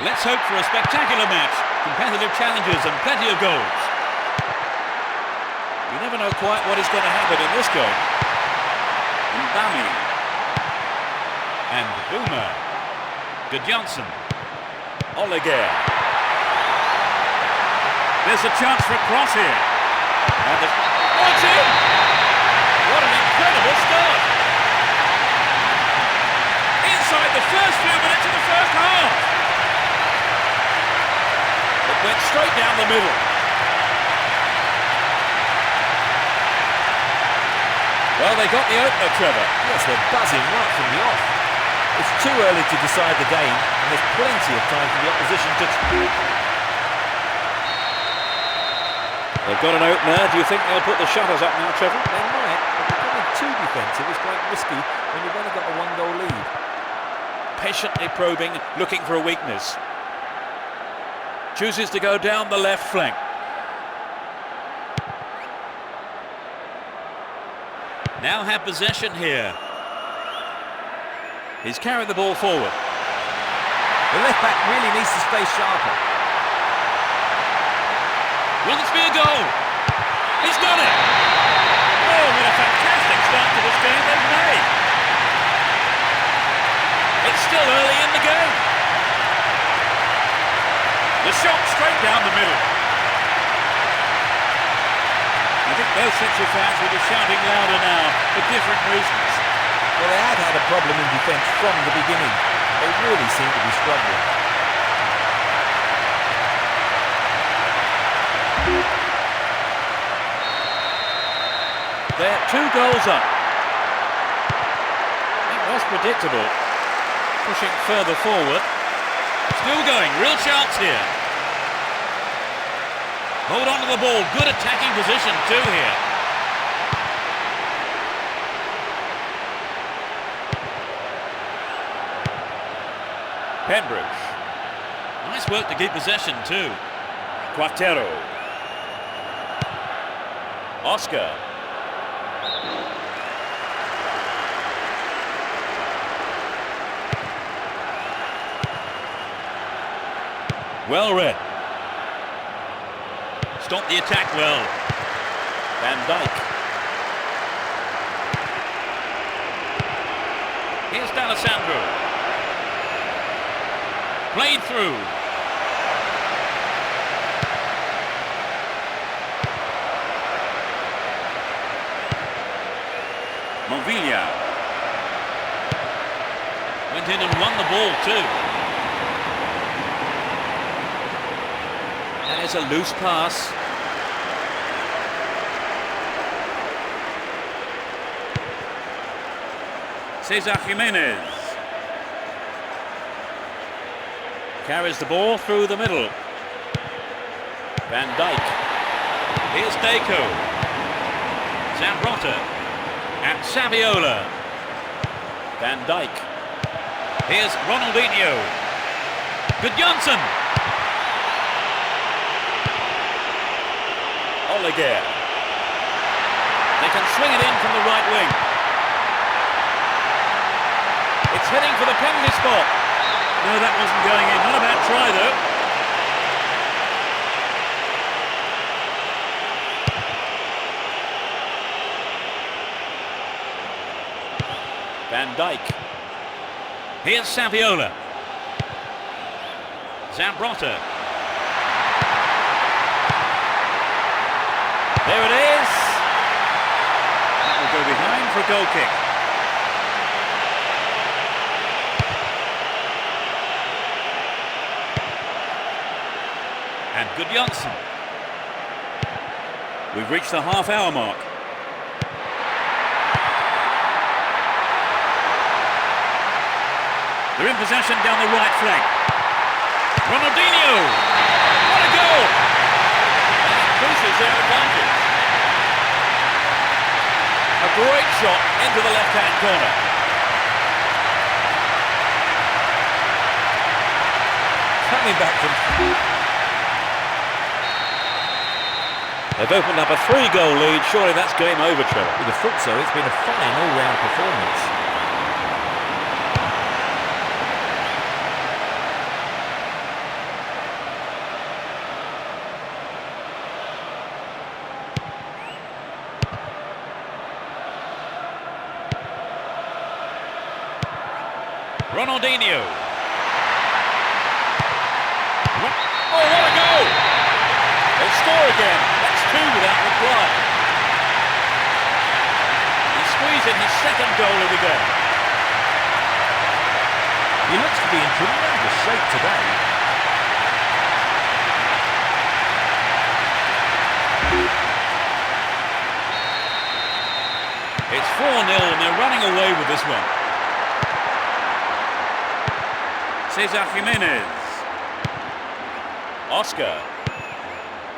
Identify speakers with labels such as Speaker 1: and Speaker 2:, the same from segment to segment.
Speaker 1: Let's hope for a spectacular match, competitive challenges and plenty of goals. You never know quite what is going to happen in this game. Mbami. And Boomer. Gudjonsson. Oleguer. There's a chance for a cross here. And it's in! What an incredible start! Inside the first few minutes of the first half. It went straight down the middle. Well, they got the opener, Trevor.
Speaker 2: Yes, they're buzzing right from the off. It's too early to decide the game, and there's plenty of time for the opposition to...
Speaker 1: They've got an opener. Do you think they'll put the shutters up now, Trevor?
Speaker 2: They might, but becoming too defensive is quite risky when you've only got a one-goal lead.
Speaker 1: Patiently probing, looking for a weakness. Chooses to go down the left flank. Now have possession here. He's carried the ball forward.
Speaker 2: The left-back really needs to stay sharper.
Speaker 1: Will this be a goal? He's done it! Oh, what a fantastic start to this game they've made. It's still early in the game. The shot straight down the middle. I think both sets of fans will be shouting louder now for different reasons.
Speaker 2: Well, they had a problem in defence from the beginning. They really seem to be struggling.
Speaker 1: They're 2 goals up. That was predictable. Pushing further forward. Still going, real chance here. Hold on to the ball, good attacking position too here. Pembridge. Nice work to keep possession too. Quatero. Oscar. Well read. Stopped the attack well. Van Dijk. Here's D'Alessandro. Played through. Movilla. Went in and won the ball too. There's a loose pass. Cesar Jimenez. Carries the ball through the middle. Van Dijk. Here's Deco. Zambrotta. And Saviola. Van Dijk. Here's Ronaldinho. Gudjonsson. Oleguer. They can swing it in from the right wing. It's heading for the penalty spot. No, that wasn't going in. Not a bad try, though. Van Dijk. Here's Saviola. Zambrotta. There it is. That will go behind for a goal kick. And Gudjonsson. We've reached the half-hour mark. They're in possession down the right flank. Ronaldinho! What a goal! And it increases their advantage. A great shot into the left-hand corner.
Speaker 2: Coming back from...
Speaker 1: They've opened up a 3-goal lead. Surely that's game over, Trevor.
Speaker 2: You'd have thought so. It's been a fine all-round performance.
Speaker 1: Ronaldinho. Oh, what a goal! They score again. That's 2 without reply. He's squeezing his second goal of the game.
Speaker 2: He looks to be in tremendous shape today.
Speaker 1: It's 4-0 and they're running away with this one. Cesar Jimenez. Oscar.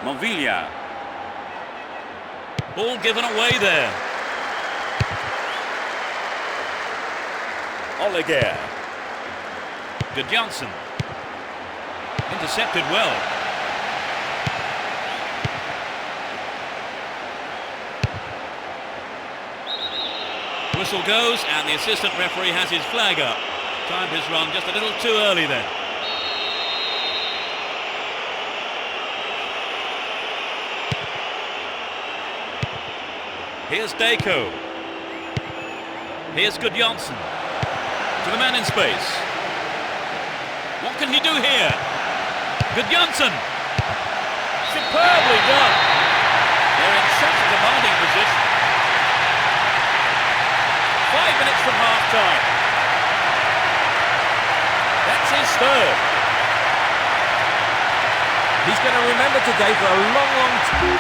Speaker 1: Movilla. Ball given away there. Oleguer. Gudjonsson. Intercepted well. Whistle goes and the assistant referee has his flag up. Timed his run just a little too early then. Here's Deco. Here's Gudjonsson. To the man in space. What can he do here? Gudjonsson. Superbly done. They're in such a demanding position. 5 minutes from half-time. That's his third.
Speaker 2: He's going to remember today for a long, long time.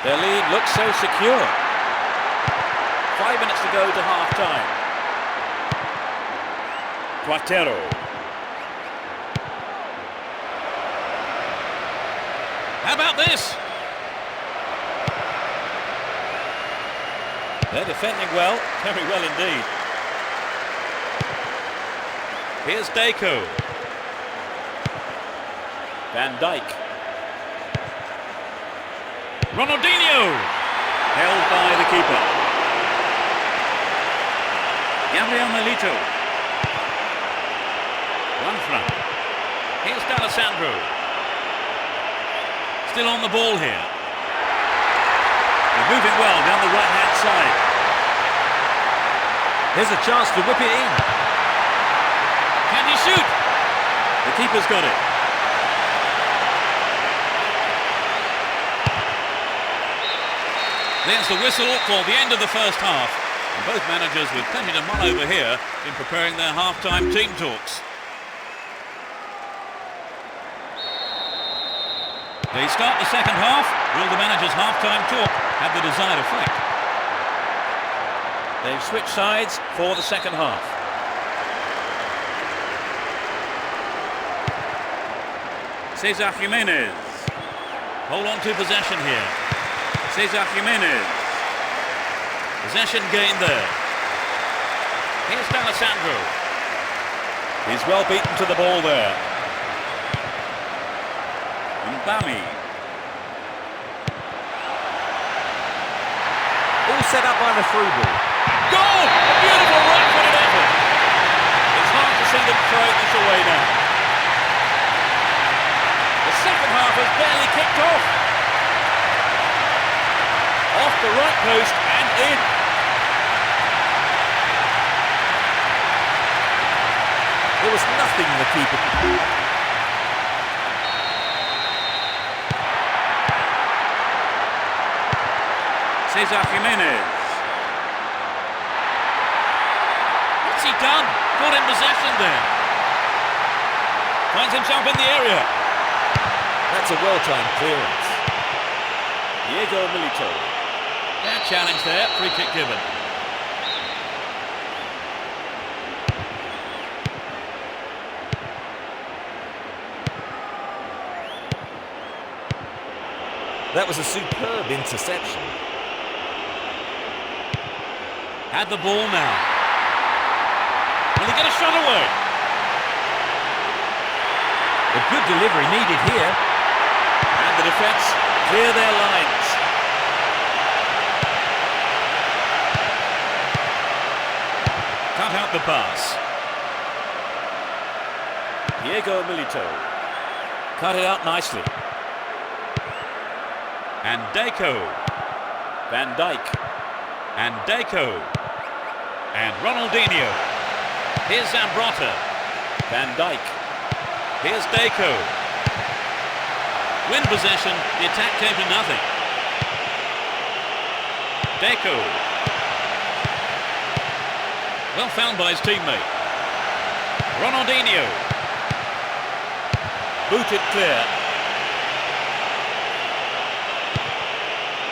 Speaker 1: Their lead looks so secure. 5 minutes to go to half-time. Quatero. How about this? They're defending well, very well indeed. Here's Deco. Van Dijk. Ronaldinho! Held by the keeper. Gabriel Milito. One front. Here's D'Alessandro. Still on the ball here. They're moving well down the right-hand side.
Speaker 2: There's a chance to whip it in.
Speaker 1: Can he shoot? The keeper's got it. There's the whistle for the end of the first half. And both managers with plenty to mull over here in preparing their half-time team talks. They start the second half. Will the manager's half-time talk have the desired effect? They've switched sides for the second half. Cesar Jimenez. Hold on to possession here. Cesar Jimenez. Possession gained there. Here's D'Alessandro. He's well beaten to the ball there. Mbami.
Speaker 2: All set up by the through ball.
Speaker 1: Goal! A beautiful right-footed effort. It's hard to see them throwing this away now. The second half has barely kicked off. Off the right post and in.
Speaker 2: There was nothing the keeper could do.
Speaker 1: Cesar Jimenez. What's he done? Got in possession there. Finds himself in the area.
Speaker 2: That's a well-timed clearance.
Speaker 1: Diego Milito. That challenge there, free kick given.
Speaker 2: That was a superb interception.
Speaker 1: Had the ball now. Will he get a shot away?
Speaker 2: A good delivery needed here.
Speaker 1: And the defence clear their lines. Cut out the pass. Diego Milito. Cut it out nicely. And Deco. Van Dijk. And Deco. And Ronaldinho. Here's Zambrotta. Van Dijk. Here's Deco. Win possession, the attack came to nothing. Deco. Well found by his teammate. Ronaldinho. Booted clear.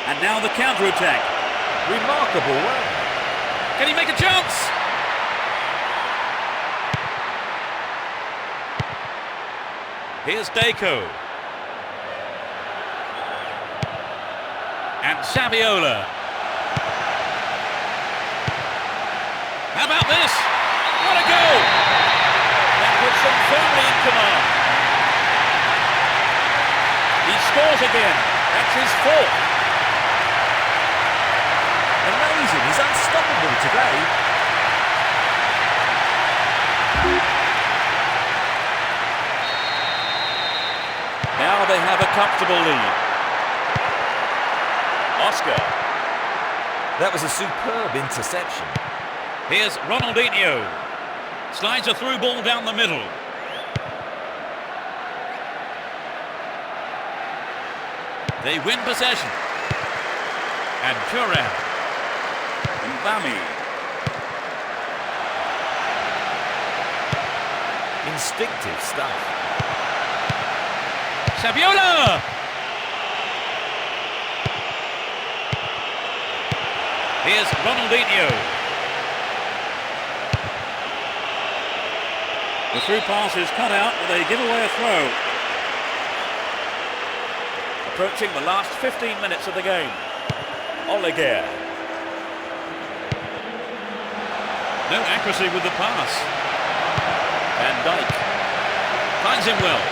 Speaker 1: And now the counter-attack.
Speaker 2: Remarkable run.
Speaker 1: Can he make a chance? Here's Deco. And Saviola. How about this? What a goal! That puts them firmly in command. He scores again. That's his fourth.
Speaker 2: Amazing, he's unstoppable today.
Speaker 1: Now they have a comfortable lead. Oscar.
Speaker 2: That was a superb interception.
Speaker 1: Here's Ronaldinho. Slides a through ball down the middle. They win possession. And Turan. Mbami.
Speaker 2: Instinctive stuff.
Speaker 1: Saviola! Here's Ronaldinho. The through pass is cut out, but they give away a throw. Approaching the last 15 minutes of the game. Oleguer. No accuracy with the pass. Van Dijk. Finds him well.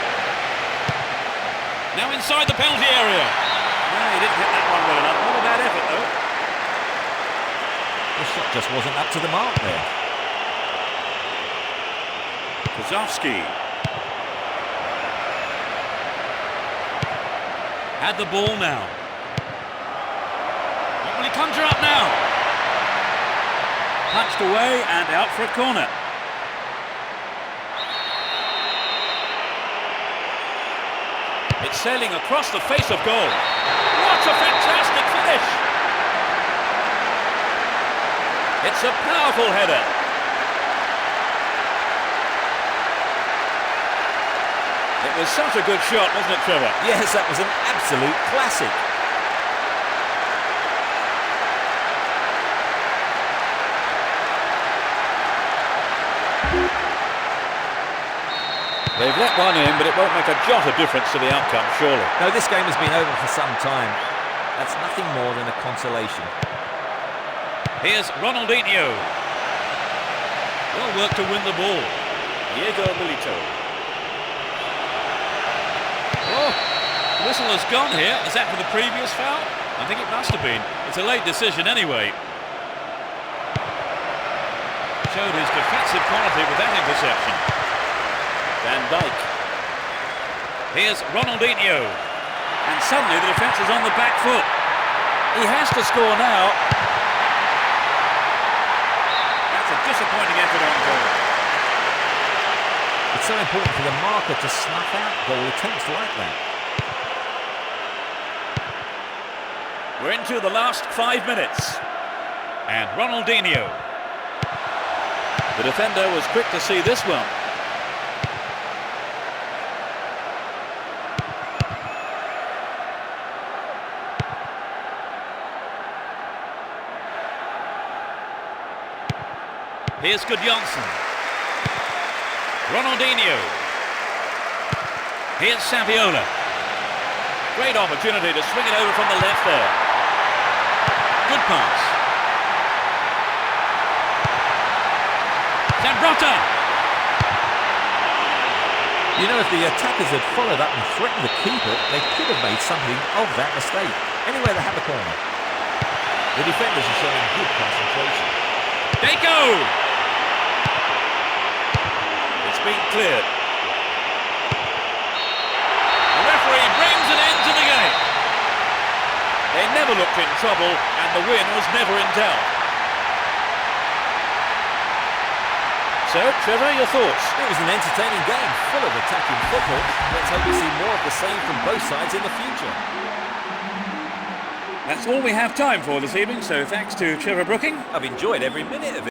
Speaker 1: Now inside the penalty area. No, he didn't hit that one well enough. Not a bad effort, though.
Speaker 2: The shot just wasn't up to the mark there.
Speaker 1: Kozowski. Had the ball now. What will he conjure up now? Punched away and out for a corner. It's sailing across the face of goal. What a fantastic finish! It's a powerful header. It was such a good shot, wasn't it, Trevor?
Speaker 2: Yes, that was an absolute classic.
Speaker 1: They've let one in, but it won't make a jot of difference to the outcome, surely.
Speaker 2: No, this game has been over for some time. That's nothing more than a consolation.
Speaker 1: Here's Ronaldinho. Well worked to win the ball. Diego Milito. Oh, the whistle has gone here. Is that for the previous foul? I think it must have been. It's a late decision anyway. Showed his defensive quality with that interception. Van Dijk. Here's Ronaldinho. And suddenly the defence is on the back foot. He has to score now. That's a disappointing effort on goal.
Speaker 2: It's so important for the marker to snuff out goal attempts like that.
Speaker 1: We're into the last 5 minutes. And Ronaldinho. The defender was quick to see this one. Here's Gudjonsson. Ronaldinho. Here's Saviola. Great opportunity to swing it over from the left there. Good pass. Zambrotta!
Speaker 2: You know, if the attackers had followed up and threatened the keeper, they could have made something of that mistake. Anyway, they have the corner. The defenders are showing good concentration.
Speaker 1: Deco! It's been cleared. The referee brings an end to the game. They never looked in trouble, and the win was never in doubt. So, Trevor, your thoughts?
Speaker 2: It was an entertaining game, full of attacking football. Let's hope we see more of the same from both sides in the future.
Speaker 1: That's all we have time for this evening, so thanks to Trevor Brooking.
Speaker 2: I've enjoyed every minute of it.